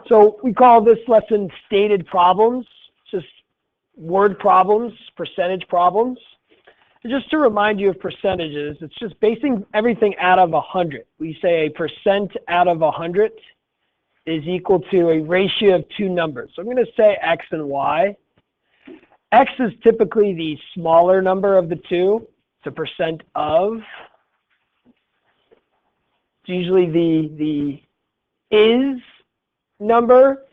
So we call this lesson stated problems, just word problems, percentage problems. And just to remind you of percentages, it's just basing everything out of 100. We say a percent out of 100 is equal to a ratio of two numbers. So I'm going to say X and Y. X is typically the smaller number of the two. It's a percent of. It's usually the is number,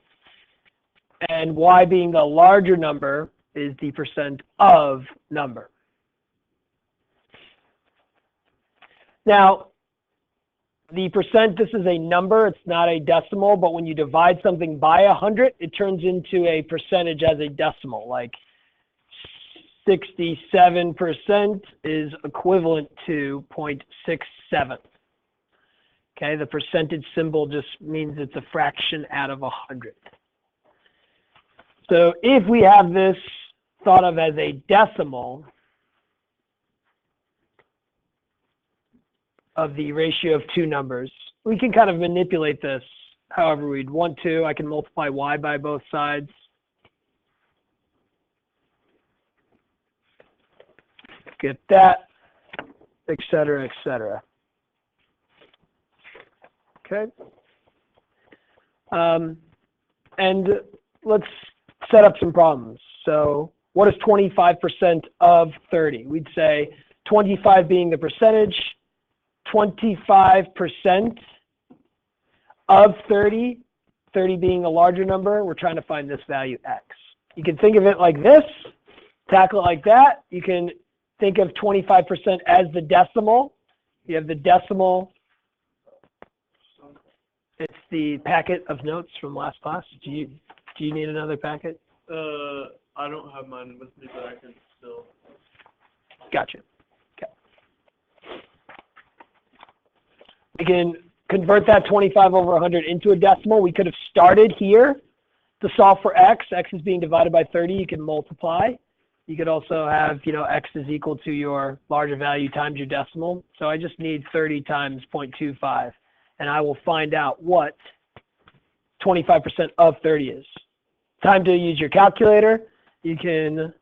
and Y being the larger number is the percent of number. Now, the percent, this is a number, it's not a decimal, but when you divide something by 100, it turns into a percentage as a decimal, like 67% is equivalent to 0.67. Okay, the percentage symbol just means it's a fraction out of 100. So if we have this thought of as a decimal of the ratio of two numbers, we can kind of manipulate this however we'd want to. I can multiply Y by both sides. Get that, etc., etc. Okay. And let's set up some problems. So what is 25% of 30? We'd say 25 being the percentage, 25% of 30, 30 being the larger number. We're trying to find this value X. You can think of it like this, tackle it like that. You can think of 25% as the decimal. You have the decimal. It's the packet of notes from last class. Do you need another packet? I don't have mine with me, but I can still. Gotcha. Okay. We can convert that 25 over 100 into a decimal. We could have started here to solve for X. X is being divided by 30. You can multiply. You could also have, X is equal to your larger value times your decimal. So I just need 30 times 0.25. And I will find out what 25% of 30 is. Time to use your calculator. You can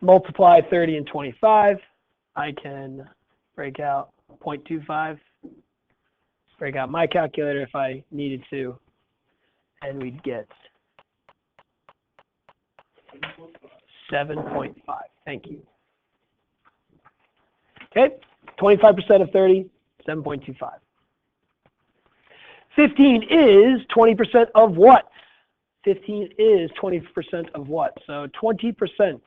multiply 30 and 25. I can break out 0.25. Break out my calculator if I needed to. And we'd get 7.5. Thank you. Okay, 25% of 30, 7.25. 15 is 20% of what? 15 is 20% of what? So 20%.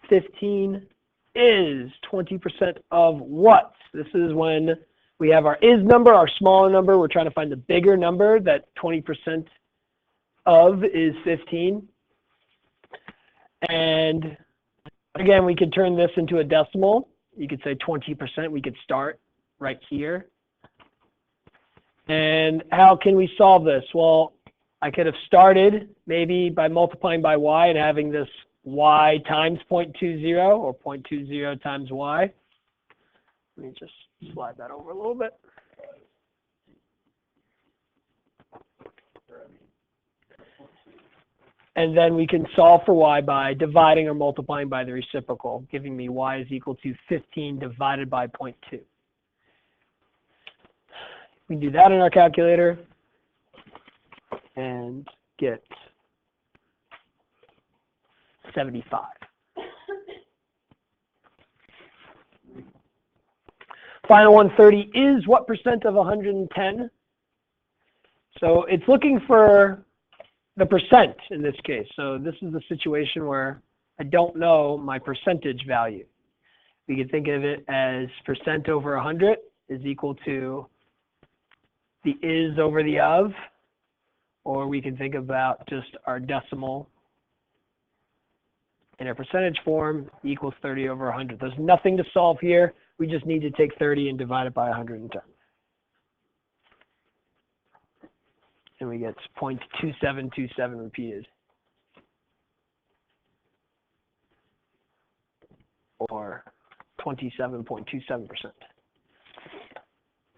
15 is 20% of what? This is when we have our is number, our smaller number. We're trying to find the bigger number. That 20% of is 15. And again, we could turn this into a decimal. You could say 20%. We could start right here. And how can we solve this? Well, I could have started maybe by multiplying by Y and having this Y times 0.20 or 0.20 times Y. Let me just slide that over a little bit. And then we can solve for Y by dividing or multiplying by the reciprocal, giving me Y is equal to 15 divided by 0.2. We can do that in our calculator and get 75. Final 130 is what percent of 110? So it's looking for the percent in this case. So this is a situation where I don't know my percentage value. We can think of it as percent over 100 is equal to the is over the of, or we can think about just our decimal in a percentage form equals 30 over 100. There's nothing to solve here. We just need to take 30 and divide it by 110. And we get 0.2727 repeated. Or 27.27%.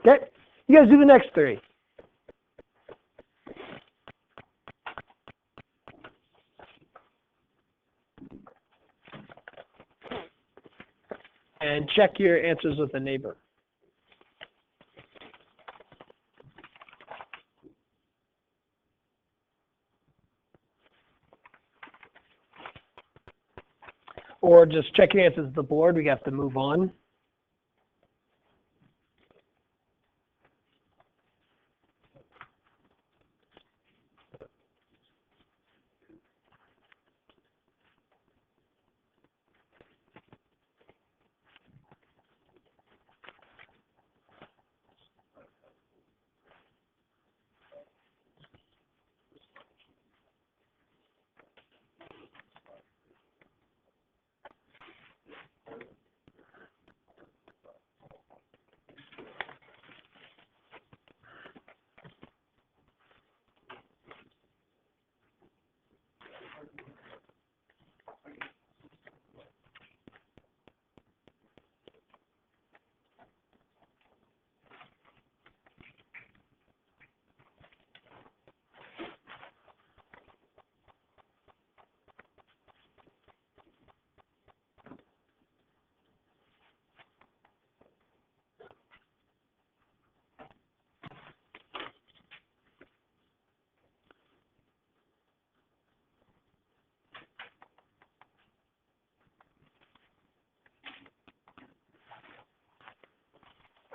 Okay, you guys do the next three. and check your answers with a neighbor. Or just check your answers with the board. We have to move on.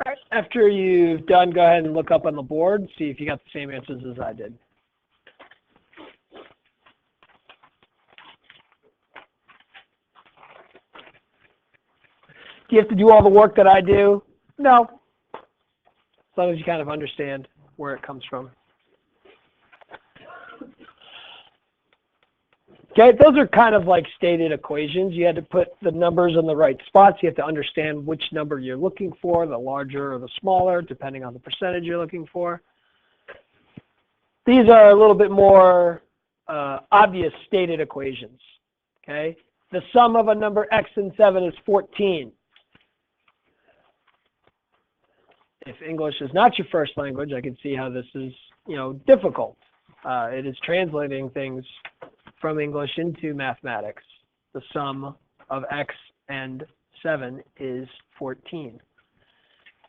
All right, after you've done, go ahead and look up on the board, see if you got the same answers as I did. Do you have to do all the work that I do? No. As long as you kind of understand where it comes from. Okay, those are kind of like stated equations. You had to put the numbers in the right spots. You have to understand which number you're looking for, the larger or the smaller, depending on the percentage you're looking for. These are a little bit more obvious stated equations. Okay, the sum of a number x and 7 is 14. If English is not your first language, I can see how this is, difficult. It is translating things from English into mathematics. The sum of x and 7 is 14.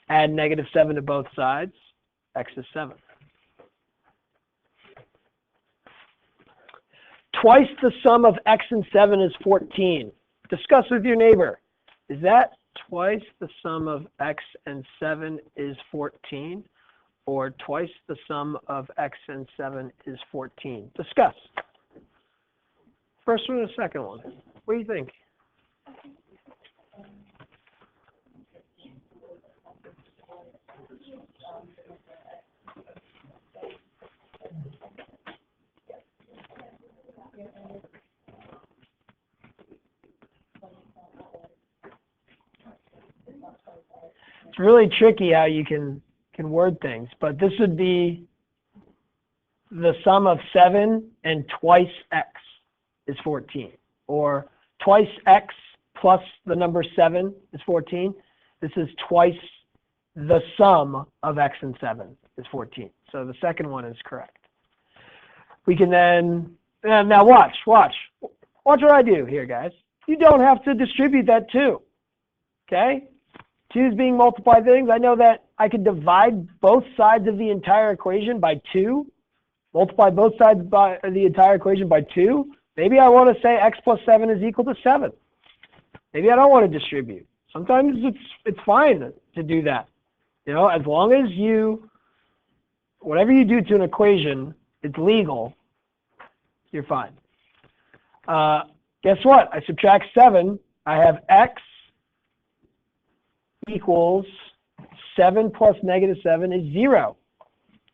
Add -7 to both sides, x is 7. Twice the sum of x and 7 is 14. Discuss with your neighbor. Is that twice the sum of x and 7 is 14? Or twice the sum of x and 7 is 14? Discuss. First one or the second one? What do you think? It's really tricky how you can word things, but this would be the sum of 7 and twice x is 14, or twice x plus the number 7 is 14. This is twice the sum of x and 7 is 14. So the second one is correct. We can then, now watch what I do here, guys. You don't have to distribute that 2, okay? 2 is being multiplied things. I know that I could divide both sides of the entire equation by 2, multiply both sides by the entire equation by 2. Maybe I want to say x plus 7 is equal to 7. Maybe I don't want to distribute. Sometimes it's fine to do that. As long as whatever you do to an equation, it's legal, you're fine. Guess what? I subtract 7. I have x equals 7 plus -7 is 0.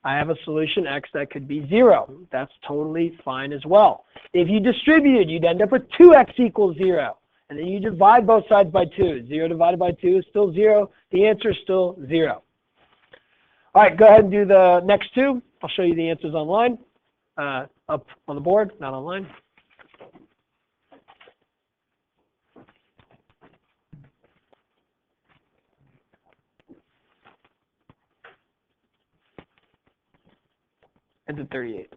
I have a solution x that could be 0. That's totally fine as well. If you distributed, you'd end up with 2x equals 0. And then you divide both sides by 2. 0 divided by 2 is still 0. The answer is still 0. All right, go ahead and do the next 2. I'll show you the answers online, up on the board, not online. Ends at 38.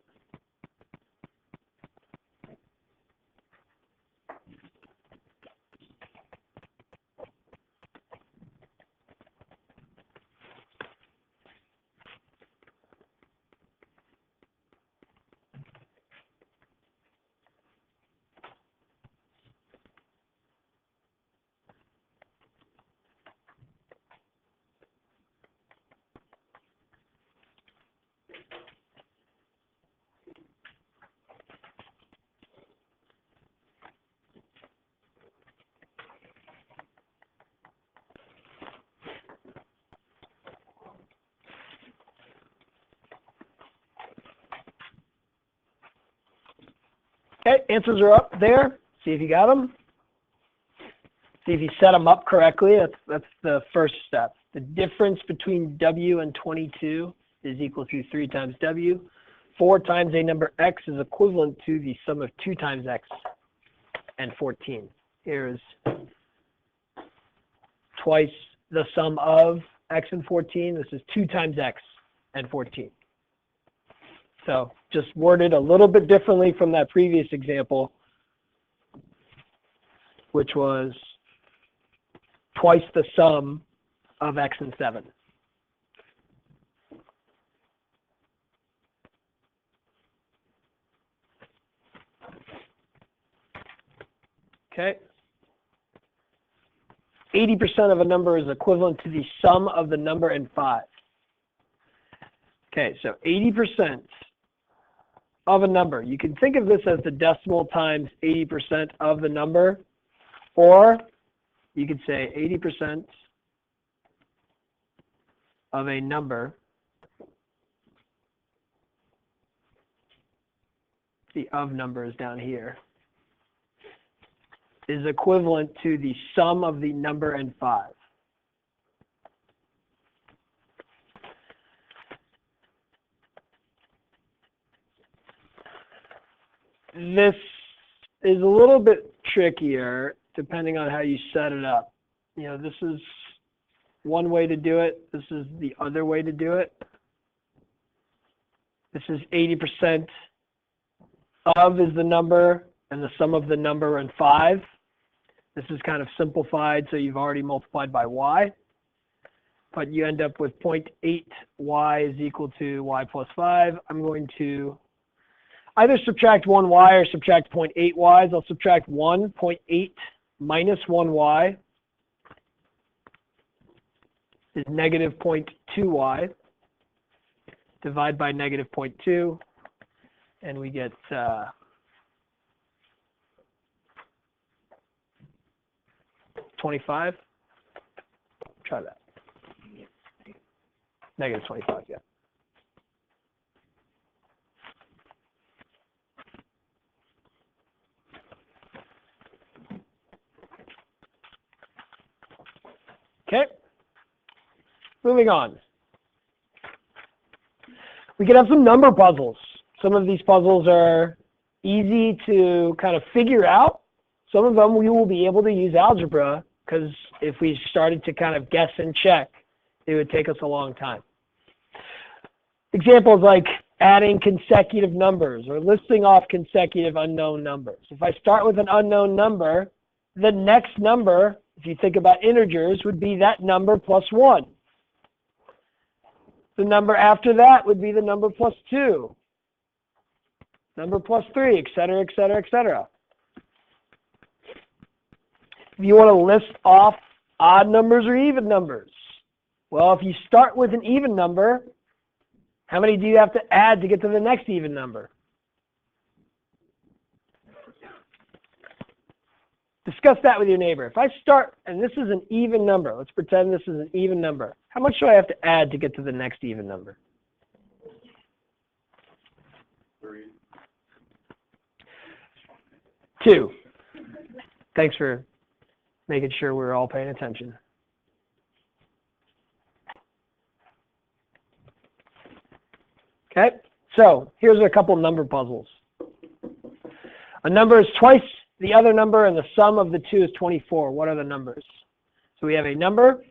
Okay, answers are up there. See if you got them. See if you set them up correctly. That's the first step. The difference between W and 22 is equal to 3 times W. 4 times a number x is equivalent to the sum of 2 times x and 14. Here is twice the sum of x and 14. This is 2 times x and 14. So just worded a little bit differently from that previous example, which was twice the sum of x and 7. Okay. 80% of a number is equivalent to the sum of the number and 5. Okay, so 80% of a number. You can think of this as the decimal times 80% of the number, or you could say 80% of a number. The of number is down here, is equivalent to the sum of the number and 5. This is a little bit trickier depending on how you set it up. You know, this is one way to do it. This is the other way to do it. This is 80% of is the number and the sum of the number and 5. This is kind of simplified, so you've already multiplied by y. But you end up with 0.8y is equal to y plus 5. I'm going to either subtract 1y or subtract 0.8y's. I'll subtract 1.8 minus 1y is negative 0.2y. Divide by negative 0.2, and we get 25. Try that. Negative 25, yeah. Okay. Moving on. We could have some number puzzles. Some of these puzzles are easy to kind of figure out. Some of them we will be able to use algebra, because if we started to kind of guess and check, it would take us a long time. Examples like adding consecutive numbers or listing off consecutive unknown numbers. If I start with an unknown number, the next number, if you think about integers, would be that number plus 1. The number after that would be the number plus 2, number plus 3, et cetera, et cetera, et cetera. If you want to list off odd numbers or even numbers, well, if you start with an even number, how many do you have to add to get to the next even number? Discuss that with your neighbor. If I start, and this is an even number, let's pretend this is an even number. How much do I have to add to get to the next even number? 3. 2. Thanks for making sure we're all paying attention. Okay, so here's a couple number puzzles. A number is twice the other number, and the sum of the two is 24. What are the numbers? So we have a number,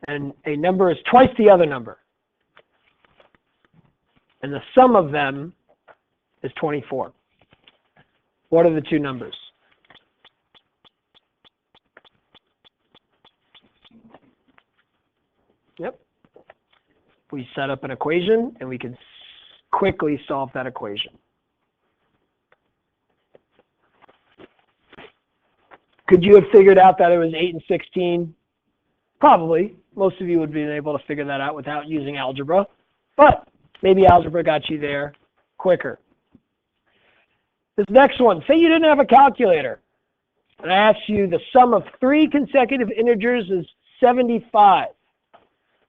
and a number is twice the other number. And the sum of them is 24. What are the two numbers? Yep. We set up an equation, and we can quickly solve that equation. Could you have figured out that it was 8 and 16? Probably. Most of you would have been able to figure that out without using algebra. But maybe algebra got you there quicker. This next one, say you didn't have a calculator. And I asked you the sum of 3 consecutive integers is 75.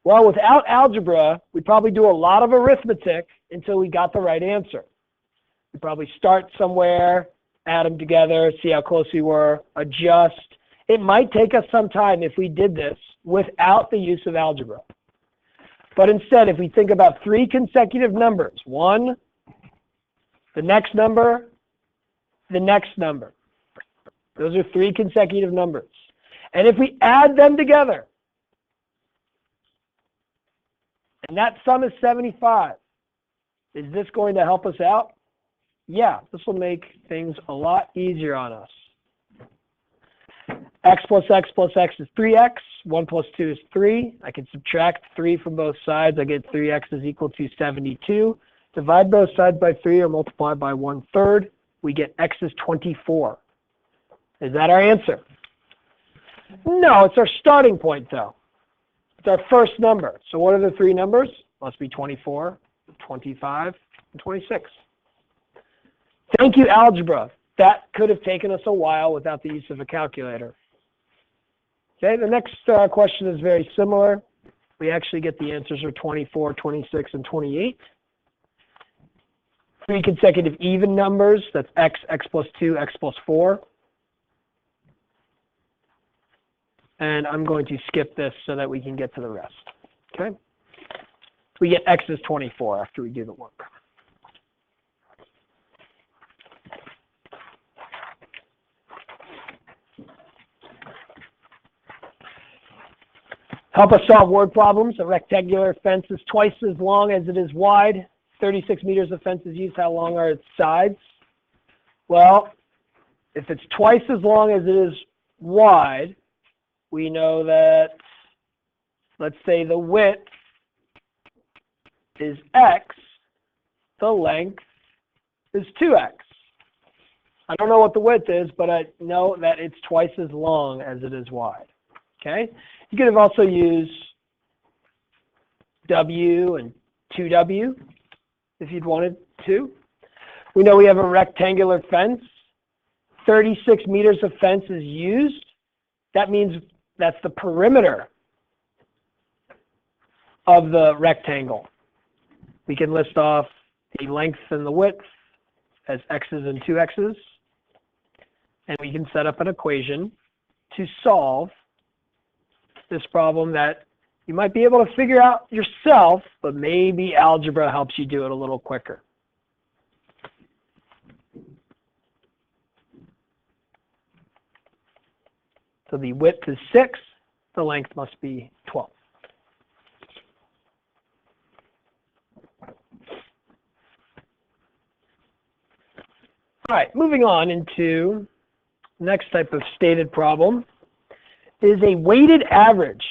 Well, without algebra, we'd probably do a lot of arithmetic until we got the right answer. You probably start somewhere, add them together, see how close we were, adjust. It might take us some time if we did this without the use of algebra. But instead, if we think about 3 consecutive numbers, 1, the next number, the next number. Those are 3 consecutive numbers. And if we add them together, and that sum is 75, is this going to help us out? Yeah, this will make things a lot easier on us. X plus x is 3x. 1 plus 2 is 3. I can subtract 3 from both sides. I get 3x is equal to 72. Divide both sides by 3 or multiply by 1/3. We get x is 24. Is that our answer? No, it's our starting point though. It's our first number. So what are the 3 numbers? Must be 24, 25, and 26. Thank you, algebra. That could have taken us a while without the use of a calculator. Okay, the next question is very similar. We actually get the answers are 24, 26, and 28. 3 consecutive even numbers, that's x, x plus 2, x plus 4. And I'm going to skip this so that we can get to the rest. Okay? We get x is 24 after we do the work. Help us solve word problems. A rectangular fence is twice as long as it is wide. 36 meters of fence is used. How long are its sides? Well, if it's twice as long as it is wide, we know that, let's say the width is x, the length is 2x. I don't know what the width is, but I know that it's twice as long as it is wide. Okay? You could have also used W and 2W if you'd wanted to. We know we have a rectangular fence. 36 meters of fence is used. That means that's the perimeter of the rectangle. We can list off the length and the width as x's and 2x's. And we can set up an equation to solve this problem that you might be able to figure out yourself, but maybe algebra helps you do it a little quicker. So the width is 6, the length must be 12. All right, moving on into the next type of stated problem is a weighted average.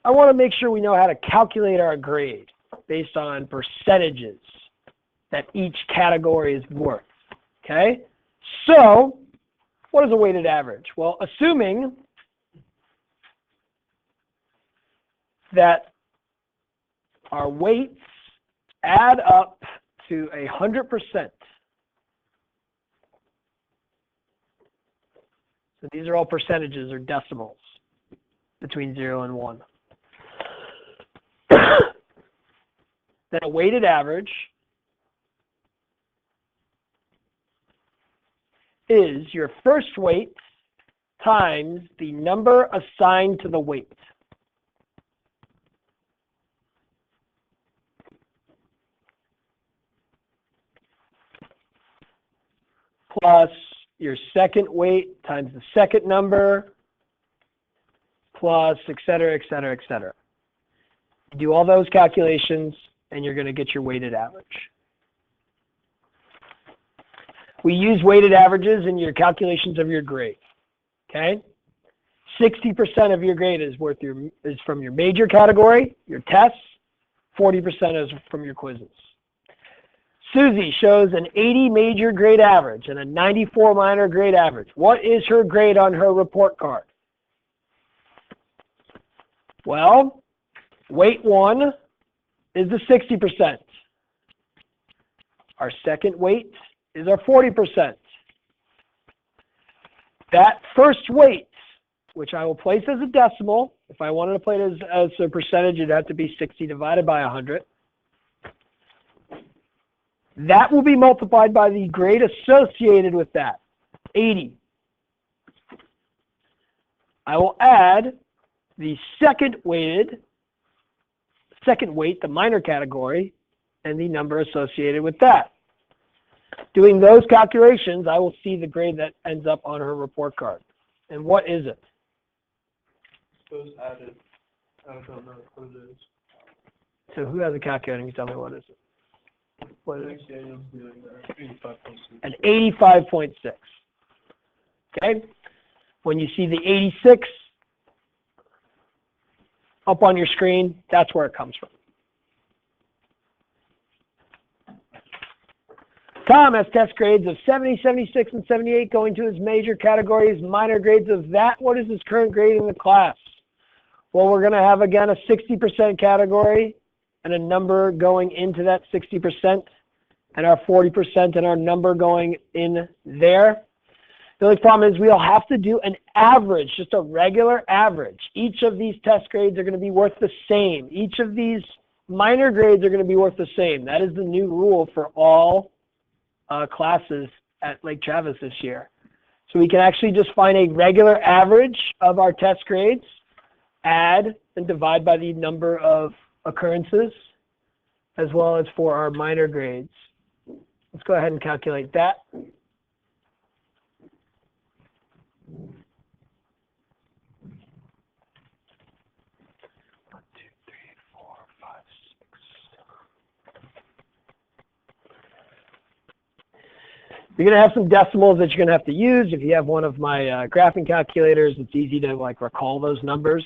I want to make sure we know how to calculate our grade based on percentages that each category is worth. Okay? So, what is a weighted average? Well, assuming that our weights add up to 100%. So these are all percentages or decimals between 0 and 1. Then a weighted average is your first weight times the number assigned to the weight. Plus your second weight times the second number, plus et cetera, et cetera, et cetera. You do all those calculations, and you're going to get your weighted average. We use weighted averages in your calculations of your grade. Okay? 60% of your grade is from your major category, your tests. 40% is from your quizzes. Susie shows an 80 major grade average and a 94 minor grade average. What is her grade on her report card? Well, weight 1 is the 60%. Our second weight is our 40%. That first weight, which I will place as a decimal, if I wanted to play it as a percentage, it'd have to be 60 divided by 100. That will be multiplied by the grade associated with that, 80. I will add the second weight, the minor category, and the number associated with that. Doing those calculations, I will see the grade that ends up on her report card. And what is it? Those added. I don't know what it is. So who has a calculator? You tell me what is it? What is it? Daniel's doing that. 85.6. An 85.6. Okay? When you see the 86 up on your screen, that's where it comes from. Tom has test grades of 70, 76, and 78 going to his major categories, minor grades of that. What is his current grade in the class? Well, we're going to have, again, a 60% category and a number going into that 60% and our 40% and our number going in there. The only problem is we'll have to do an average, just a regular average. Each of these test grades are going to be worth the same. Each of these minor grades are going to be worth the same. That is the new rule for all classes at Lake Travis this year. So we can actually just find a regular average of our test grades, add and divide by the number of occurrences, as well as for our minor grades. Let's go ahead and calculate that. You're going to have some decimals that you're going to have to use. If you have one of my graphing calculators, it's easy to recall those numbers.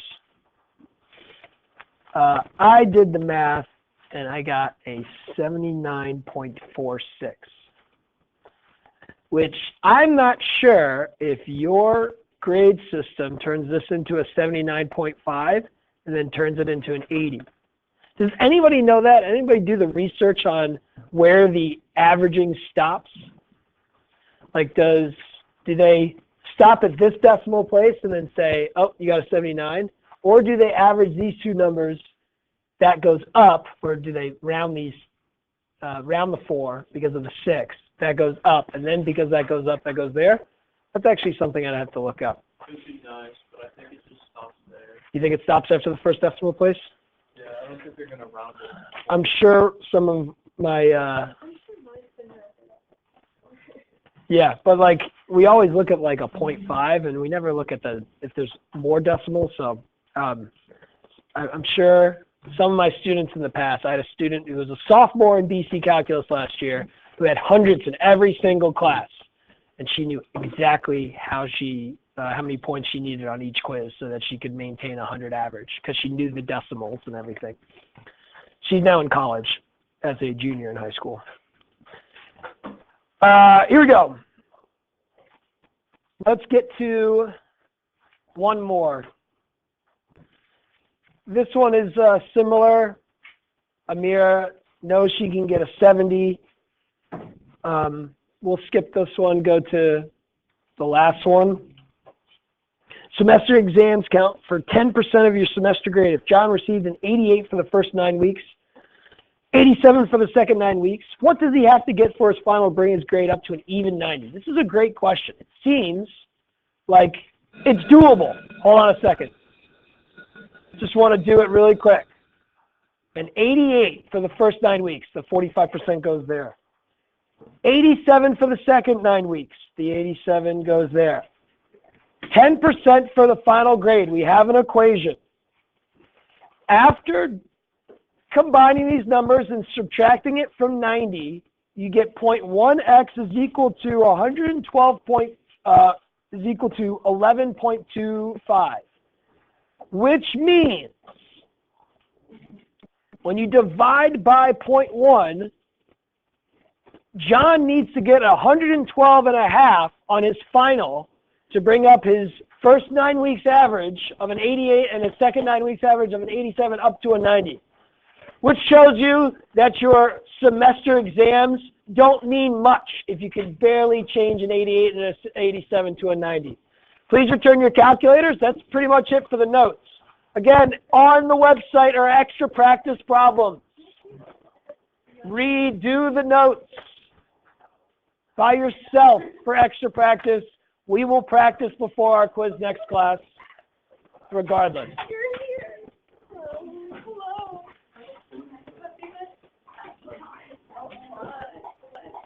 I did the math and I got a 79.46, which I'm not sure if your grade system turns this into a 79.5 and then turns it into an 80. Does anybody know that? Anybody do the research on where the averaging stops? Do they stop at this decimal place and then say, oh, you got a 79? Or do they average these two numbers, that goes up, or do they round these, round the 4 because of the 6, that goes up, and then because that goes up, that goes there? That's actually something I'd have to look up. It would be nice, but I think it just stops there. You think it stops after the first decimal place? Yeah, I don't think they're going to round it. I'm sure some of my, yeah, but we always look at a 0.5 and we never look at if there's more decimals. So I'm sure some of my students in the past, I had a student who was a sophomore in BC Calculus last year who had hundreds in every single class. And she knew exactly how many points she needed on each quiz so that she could maintain 100 average because she knew the decimals and everything. She's now in college as a junior in high school. Here we go. Let's get to one more. This one is similar. Amira knows she can get a 70. We'll skip this one, go to the last one. Semester exams count for 10% of your semester grade. If John received an 88 for the first 9 weeks, 87 for the second 9 weeks, what does he have to get for his final to bring his grade up to an even 90? This is a great question. It seems like it's doable. Hold on a second. Just want to do it really quick. An 88 for the first 9 weeks, the 45% goes there. 87 for the second 9 weeks, the 87 goes there. 10% for the final grade. We have an equation. After combining these numbers and subtracting it from 90, you get 0.1x is equal to 112 is equal to 11.25, which means when you divide by 0.1, John needs to get 112.5 on his final to bring up his first 9 weeks average of an 88 and his second 9 weeks average of an 87 up to a 90. Which shows you that your semester exams don't mean much if you can barely change an 88 and an 87 to a 90. Please return your calculators. That's pretty much it for the notes. Again, on the website are extra practice problems. Redo the notes. by yourself for extra practice. We will practice before our quiz next class, regardless.